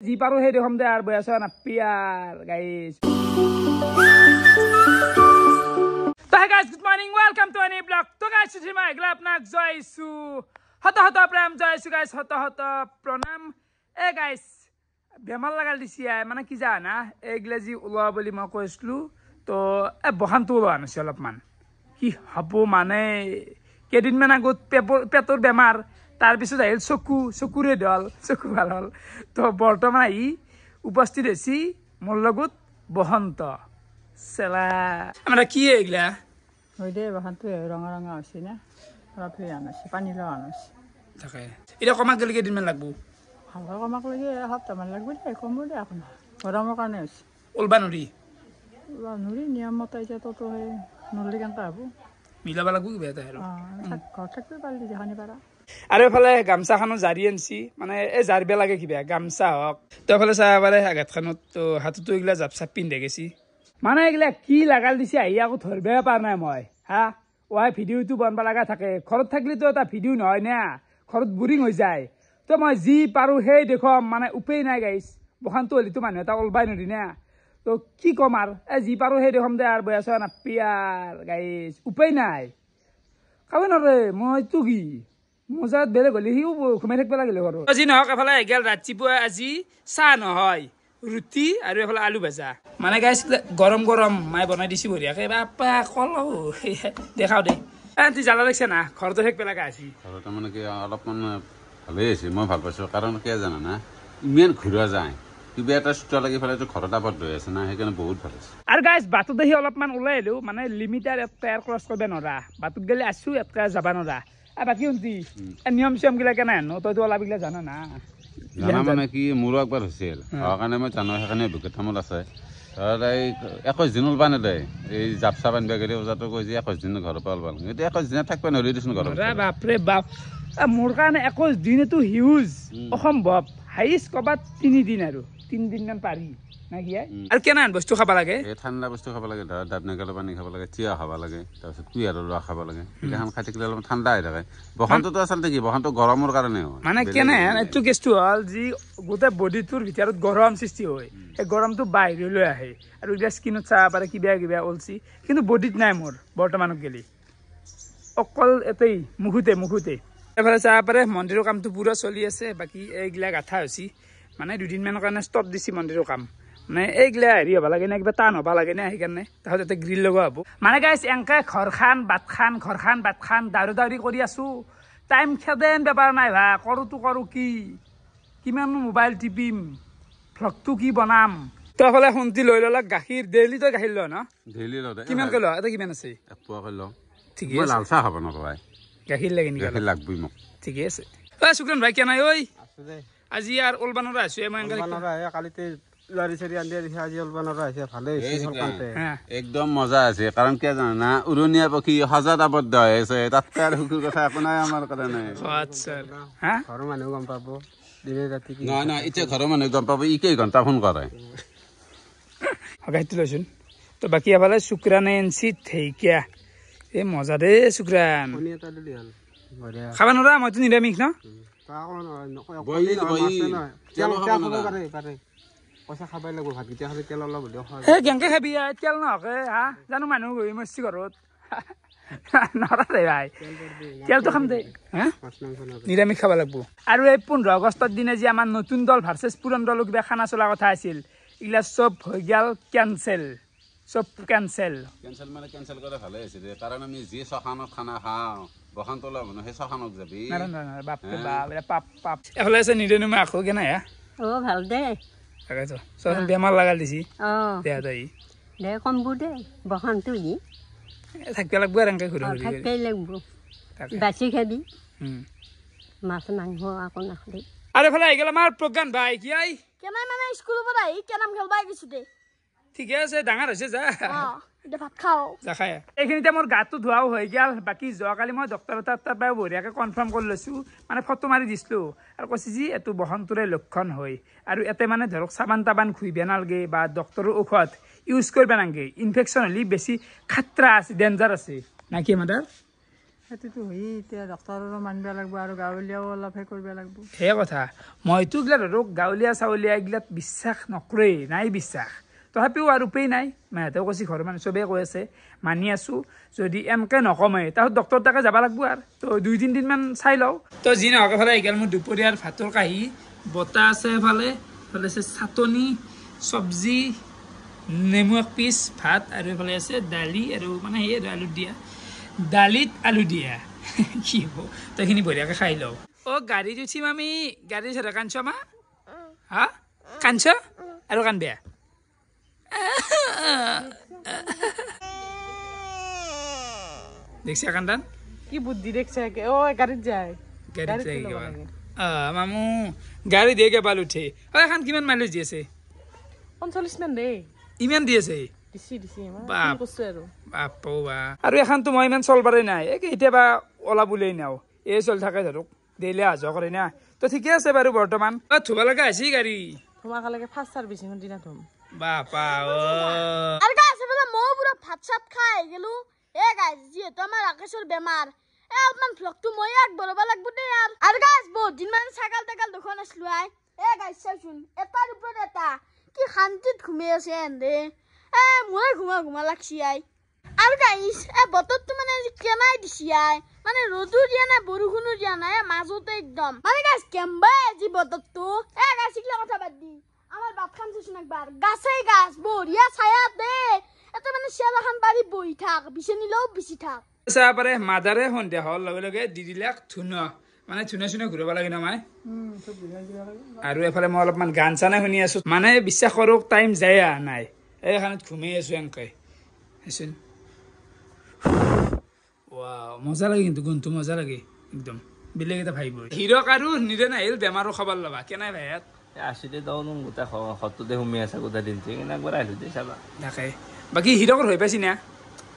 जी पारो हे देखम दे আর বয়াছ না peer guys তো hey guys good morning welcome to any blog তো গাইস সিমা এগলা আপনাক জয়সু হত হত প্রেম জয়সু গাইস হত হত প্রণাম এ গাইস বেমার লাগাল দিছি মানে কি জানা এগলা জি উলা বলি মই কইছলু তো এ বহানটো উলা আনছি অলপমান কি হব মানে কেদিন মান আগত পেটৰ বেমাৰ তাৰ পিছত আহিল চকুৰে দল চকু ভাল হল তো বৰ্তমান আহি উপস্থিত হৈছি মোৰ লগত বসন্ত চেলা আমৰা কি এগলা ওই দে বসন্ত ৰঙা ৰঙা আছে না অলপ আনছে পানী লোৱা আনছে থাকে এটা কমাক গেলে কেদিনমান লাগবো হালকা কমাক লাগে সপ্তাহমান লাগবে দে কমব দে এখন গৰমৰ কাৰণে হৈছে ওলবা নৰি নুৰি নিয়ম মতে এতিয়া তো সেই নলি কেনেকৈ হ'ব মিলাব লাগবো কিবা এটা আৰু ঘৰ থাকিব পাৰিলি দেখানি পাৰা আৰু এফালে গামছাখানো জাৰি আনছি মানে এই জাৰিব লাগে কিবা গামছা হওক তো এফালে চাহ পাৰে আঘাতখানত তো হাততো এইগিলা জাপ চাপ পিন্ধে গেছি মানে এইগিলা কি লাগাল দিছে আহি আকৌ ধৰিবই পৰা নাই মই হা ওৱাই ভিডিঅ'টো বনাব লগা থাকে ঘৰত থাকিলেতো এটা ভিডিঅ' নহয় না ঘৰত বৰিং হৈ যায় তো মই যি পাৰোঁ সেই দেখম মানে উপায় নাই গাইছ বসন্ত হলিতো মানুহ এটা ওলবাই নদী না তো কি ক'ম আৰু এই যি পাৰোঁ সেই দেখম দে আৰু বয়াছ নাপি আৰু গাইছ উপায় নাই খাব নৰে মইতো কি মজাত বেলেগ হলে সিও ঘুমাই থাকিব লাগিলে ঘৰত আজি নহওক এফালে এগেল ৰাতিপুৱা আজি চাহ নহয় ৰুটি আৰু এফালে আলু ভাজা মানে গাইছ গৰম গৰম মায়ে বনাই দিছি বঢ়িয়াকে বাপা কলো দেখাও দে তুই জ্বালা লাগিছে না ঘৰতো থাকিব লগা আছি ঘৰত মানে কি অলপমান ভালেই হৈছে মই ভাল পাইছোঁ কাৰণ কিয় জানা না ইমান ঘূৰা যায় কিবা এটা চুটা লাগি পেলাই ঘৰত আবদ্ধ হৈ আছে না সেইকাৰণে বহুত ভাল হৈছে আৰু গাইছ বাটত দেখি অলপমান ওলাই আহিলো মানে লিমিটাৰ এটা ক্ৰছ কৰিব নোৱাৰা বাটত গেলে আছো এটা যাব নোৱাৰা বাকি শুনছি নিয়ম চিয়ম গিলা কেনে হেনো তইতো অলপ গিলা জানা না জানা মানে কি মোৰো একবাৰ হৈছিল হোৱাৰ কাৰণে মই জানো সেইকাৰণে অভিজ্ঞতা মোৰ আছে এই 21 দিন ওলবা নেদেয় এই জাপ চাপ আনিব গেলে ওজাটো কৈ যে 21 দিন ঘৰৰ পৰা ওলবা লাগে এতিয়া 21 দিনত থাকিব নোৱাৰি দেচোন ঘৰত বাপৰে বাপ মোৰ কাৰণে 21 দিনেতো হিউজ অসম্ভৱ হাইষ্ট ক'বাত 3 দিন আৰু 3 দিন মান পাৰি না কি আৰু কেনেহেন বস্তু খাব লাগে এই ঠাণ্ডা বস্তু খাব লাগে ধৰ ডাব নাৰিকলৰ পানী খাব লাগে চিয়া খাব লাগে তাৰপিছত কুঁহিয়াৰৰ ৰস খাব লাগে সেইখন খাই থাকিলে অলপ ঠাণ্ডা হৈ থাকে বসন্তটো আচলতে কি বসন্ত গৰমৰ কাৰণে হয় মানে কেনেহেন এইটো কেছটো হ'ল যি গোটেই বডিটোৰ ভিতৰত গৰম সৃষ্টি হয় সেই গৰমটো বাহিৰলৈ আহে আৰু এতিয়া স্কিনত চাব পাৰে কিবা কিবা ওলছি কিন্তু বডিত নাই মোৰ বৰ্তমানত গেলি অকল এতেই মুখতে এফালে চাব পাৰে মন্দিৰৰ কামটো পুৰা চলি আছে বাকী এইগিলা গাঁঠা হৈছে মানে দুদিনমানৰ কাৰণে ষ্টপ দিছে মন্দিৰৰ কাম মানে এইগিলা হেৰি হ'ব লাগে না কিবা টান হ'ব লাগে না সেইকাৰণে তাহাঁত এটা গ্ৰিল লগোৱা হ'ব মানে গাইছ এনেকে ঘৰখান বাট খান দাউৰি কৰি আছো টাইম খেদেন বেপাৰ নাই ভা কৰোঁ কি কিমান মোবাইল টিপিম ভ্লগটো কি বনাম তো এফালে শুনতি লৈ ল'লা গাখীৰ ডেইলি তই গাখীৰ ল ন ডেইলি ল কিমানকৈ ল এটা কিমান আছে এপোৱাকৈ ল ঠিকে মই আছে লাল চাহ খাব নকয় গাখীৰ লাগে নেকি গাখীৰ লাগবই মোক ঠিকে আছে ঐ শুক্ৰণ ভাই কেনাই ঐ আজি আৰু ওলবানৰা আছো মই কালিতে লাৰি চাৰি আনি দিছে আজি অলবানৰ আহিছে ভালে একদম মজা আছে কাৰণ কিয় জানা না উৰণীয়া পক্ষী সজাত আবদ্ধ হৈ আছে তাতকৈ আৰু সুখৰ কথা একো নাই আমাৰ কাৰণে ঘৰৰ মানুহ গম পাব দিনে ৰাতি নহয় এতিয়া ঘৰৰ মানুহে গম পাব ই কেইঘণ্টা ফোন কৰে গাড়ীটো লৈছোন তো বাকী এফালে শুক্ৰাণে এনচি থেইকিয়া এই মজা দে শুক্ৰাণ খাব নোৱাৰা মইতো নিৰামিষ ন পইচা খাবই লাগিব ভাত কেতিয়া খালি তেল অলপ সেই কেনেকে খাবি তেল নহকে হা জানো মানুহ গৈ মৰছি ঘৰত নৰা দে ভাই তেলটো খাম দে হা নিৰামিষ খাব লাগিব আৰু এই 15 আগষ্টৰ দিনা যে আমাৰ নতুন দল ভাৰ্চেছ পুৰণ দলৰ কিবা খানা চলা কথা আছিল এইগিলা চব হৈ গেল কেঞ্চেল মানে কেঞ্চেল কৰে ভালে হৈছে দে কাৰণ আমি যি চখানত খানা খাওঁ বসন্ত ওলাব ন সেই চখানত যাবি বাপৰে বাপ পাপ এফালে আছে নিদেনো মই আকৌ কেনে হা ভাল দে তাকেতো চোন বেমাৰ লাগাল দিছি দেহা তই দে কমবো দে বসন্ত ই থাকিব লাগব আৰু এনেকে ঘূৰি থাকিবই লাগিব বাচি খাবি মাছ মাংস আকৌ নাখাবি আৰু এফালে আহি গেল আমাৰ প্ৰজ্ঞান ভাই কি আই কেনাই মানে স্কুলৰ পৰা আহি কেনাম খেলবাই গৈছো দে ঠিকে আছে ডাঙৰ হৈছে যা এতিয়া ভাত খাওঁ যা খাই এইখিনিতে মোৰ গাটো ধোৱাও হৈ গেল বাকী যোৱাকালি মই ডক্টৰৰ তাত পৰা বঢ়িয়াকৈ কনফাৰ্ম কৰি লৈছোঁ মানে ফটো মাৰি দিছিলোঁ আৰু কৈছে যি এইটো বসন্তৰে লক্ষণ হয় আৰু ইয়াতে মানে ধৰক চাবান তাবান ঘুৰিব নালাগে বা ডক্টৰৰ ঔষধ ইউজ কৰিব নালাগে ইনফেকশ্যন হ'লে বেছি খাতৰা আছে ডেঞ্জাৰ আছে না কি মাদাৰ সেইটোতো হয়েই এতিয়া ডক্তৰৰো মানিব লাগিব আৰু গাঁৱলীয়াও অলপ সেই কৰিব লাগিব সেই কথা মইতো এইগিলা ধৰক গাঁৱলীয়া চাউলীয়া এইগিলাত বিশ্বাস নকৰেই নাই বিশ্বাস তথাপিও আৰু উপায় নাই মাহঁতেও কৈছে ঘৰৰ মানুহ চবেই কৈ আছে মানি আছোঁ যদি এমকে নকমে তাহত ডক্তৰ তাকে যাব লাগিব আৰু তো 2-3 দিনমান চাই লওঁ তো যি নহওক এফালে এইগাল মোৰ দুপৰীয়াৰ ভাতৰ কাঁহী বতা আছে এফালে আছে চাটনি চব্জি নেমু এক পিচ ভাত আৰু এফালে আছে দালি আৰু মানে সেই আলু দিয়া দালিত আলু দিয়া কি হ'ব তো এইখিনি বঢ়িয়াকৈ খাই লওঁ গাড়ীত উঠিম আমি গাড়ী চাৰা কাঞ্চ মা হা কাঞ্চ আৰু কাণ বেয়া দেখছি কান্দান কি বুদ্ধি দেখছে গাড়ীত যায় গাড়ীত যায় মামু গাড়ী দিয়ে কেবাল উঠে এখন কিমান মাইলেজ দি আছে 45 মান দেই ইমান দি আছে আৰু এখানতো মই ইমান চলবাৰে নাই কেতিয়াবা অলপ ওলাই নাও এই চলি থাকে ধৰক ডেইলি অহা যোৱা কৰে না তো ঠিকে আছে বাৰু বৰ্তমান থুব লগা আছে গাড়ী তোমাকে ফাৰ্ষ্ট চাৰ্ভিচিং দিনা থম বাপা আৰু গাইছ বোলে মই পুৰা ভাত চাত খাই গেলো গাইছ যিহেতু আমাৰ ৰাকেশৰ বেমাৰ অলপমান ভ্লগটো মই আগবঢ়াব লাগিব দেই আৰু গাইছ বহুত দিন মান ছাগাল তাগাল দেখুৱা নাছিলো গাইছ চাওচোন এটাৰ ওপৰত এটা কি শান্তিত ঘুমাই আছে এন্দে মোৰে ঘুমা লাগছি আৰু গাইছ বতৰটো মানে কেনাই দিছি মানে ৰ'দো দিয়া নাই বৰষুণো দিয়া নাই মাজতে একদম মানে গাইছ কেম্বাই আজি বতৰটো গাইছ এইগিলা কথা বাদ দি আমার বাপ খান চাইছো একবার গাছে গাছ বঢ়িয়া ছায়া দে এটা মানে শিয়াল এখন বাড়ি বহি থাক বিছে নিলেও বিচি থাক পাৰে মাদাৰে সন্ধিয়া হোৱাৰ লগে লগে দি দিলাক ধুন মানে ধুনে চুনে ঘূৰাব লাগে না মাই আৰু এফালে মই অলপমান গান চানে শুনি আছো মানে বিশ্বাস কৰক টাইম যায় নাই এইখানত ঘুমাই আছো এনেকৈ শুন মজা লাগে কিন্তু গুণটো মজা লাগে একদম বেলেগ এটা ভাবিব হিৰক আৰু নিৰেন আহিল বেমাৰো খবৰ ল'বা কেনাই ভাইয়াত আসলে দাও নো গোটা হততে হুমি আছে গোটা দিনতে একবার আইলো দে চাবা তাকে বাকি হিৰকৰ হৈ পাইছি না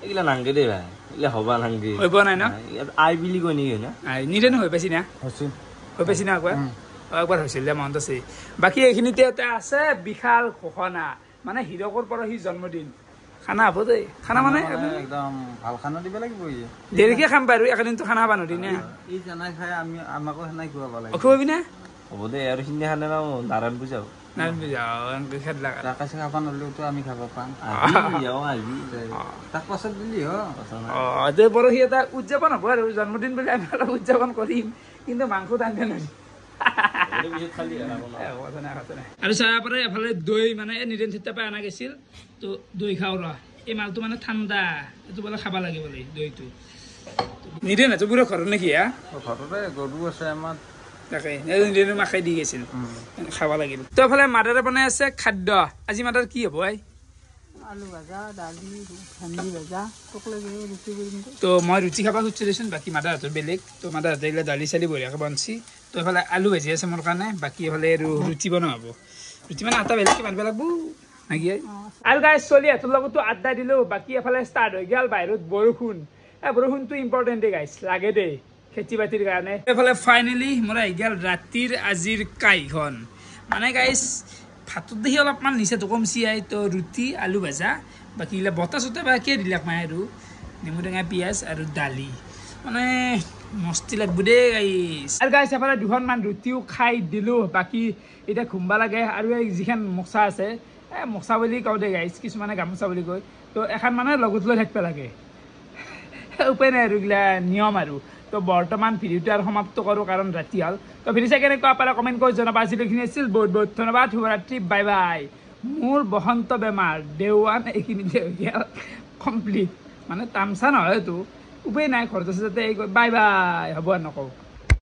এগুলা নাংগে দে ভাই এগুলা হবা নাংগে হৈ পোৱা নাই না আই বিলি কই নি না নিৰেন হৈ পাইছি না হৈ পাইছি না একবাৰ হৈছিল দে মনত আছে বাকী এইখিনিতে এটা আছে বিশাল ঘোষণা মানে হিৰকৰ পৰা সি জন্মদিন খানা হ'ব দেই খানা মানে একদম ভাল খানা দিব লাগিব দেৰিকে খাম বাৰু একেদিনতো খানা খাব নোৱাৰি না ই জানাই খাই আমি আমাকো সেনাই খুৱাব লাগিব খুৱাবি না হ'ব দে আৰু সিন্নে খালে না নাৰায়ণ পূজাও নাৰায়ণ পূজা খেদলাক ৰাকাশে খাব নলেওতো আমি খাব পাম তাক পাছত দিলি দে পৰহি এটা উদযাপন হ'ব আৰু জন্মদিন বুলি আমি অলপ উদযাপন কৰিম কিন্তু মাংস টানিব নোৱাৰিম আৰু চাহ পৰা এফালে দৈ মানে নিৰেন থিতা পৰা অনা গৈছিল তো দৈ খাওঁ ৰ এই মালটো মানে ঠাণ্ডা এইটো বোলে খাব লাগে বোলে দৈটো নিৰেন আছে পুৰা ঘৰত নেকি ঘৰতে গৰু আছে আমাৰ তাকে নিৰেনে মাখাই দি গৈছিল খাব লাগিল তো এফালে মাদাৰে বনাই আছে খাদ্য আজি মাদাৰ কি হ'ব আলু ভাজা দালি ভেন্দি ভাজা ৰুটি কৰিম তো মই ৰুটি খাব খুজিছোঁ দেচোন বাকী মাদাৰ হাতৰ বেলেগ তো মাদাৰ হাতে এইগিলা দালি চালি বঢ়িয়াকৈ বনছি তো এফালে আলু ভাজি আছে মোৰ কাৰণে বাকী এফালে আৰু ৰুটি বনোৱা হ'ব ৰুটি মানে আটা বেলেগকৈ বান্ধিব লাগিব নাকি আৰু গাইজ চলি হাতৰ লগতো আড্ডা দিলোঁ বাকী এফালে ষ্টাৰ্ট হৈ গ'ল বাহিৰত বৰষুণ বৰষুণটো ইম্পৰ্টেণ্টেই গাইজ লাগে দেই খেতি বাতিৰ কাৰণে এফালে ফাইনেলি মোৰ আহি গ'ল ৰাতিৰ আজিৰ কাইখন মানে গাইজ ভাতত দেখি অলপমান নিচাটো কমচি তো ৰুটি আলু ভাজা বাকী এইগিলা বতা চতা বা কিয় দিলাক মায়ে আৰু নেমু টেঙা পিঁয়াজ আৰু দালি মানে মস্তি লাগব দেই গাইছ আৰু গাইছ এফালে দুখনমান ৰুটিও খাই দিলোঁ বাকী এতিয়া ঘুমবা লাগে আৰু এই যিখন মোচা আছে মোচা বুলি কওঁ দেই গাইছ কিছুমানে গামোচা বুলি কয় তো এখন মানে লগত লৈ থাকিব লাগে উপায় নাই আৰু এইগিলা নিয়ম আৰু তো বৰ্তমান ভিডিঅ'টো আৰু সমাপ্ত কৰোঁ কাৰণ ৰাতি হ'ল তো ভিডিঅ' চাই কেনেকুৱা পালে কমেণ্ট কৰি জনাবা আজিলৈখিনি আছিল বহুত বহুত ধন্যবাদ শুভৰাত্ৰি বাই বাই মোৰ বসন্ত বেমাৰ দেওৱান এইখিনিতে হৈ গ'ল কমপ্লিট মানে তামচা নহয়তো উপায় নাই ঘৰত আছে যাতে বাই বাই হ'ব আৰু নকওঁ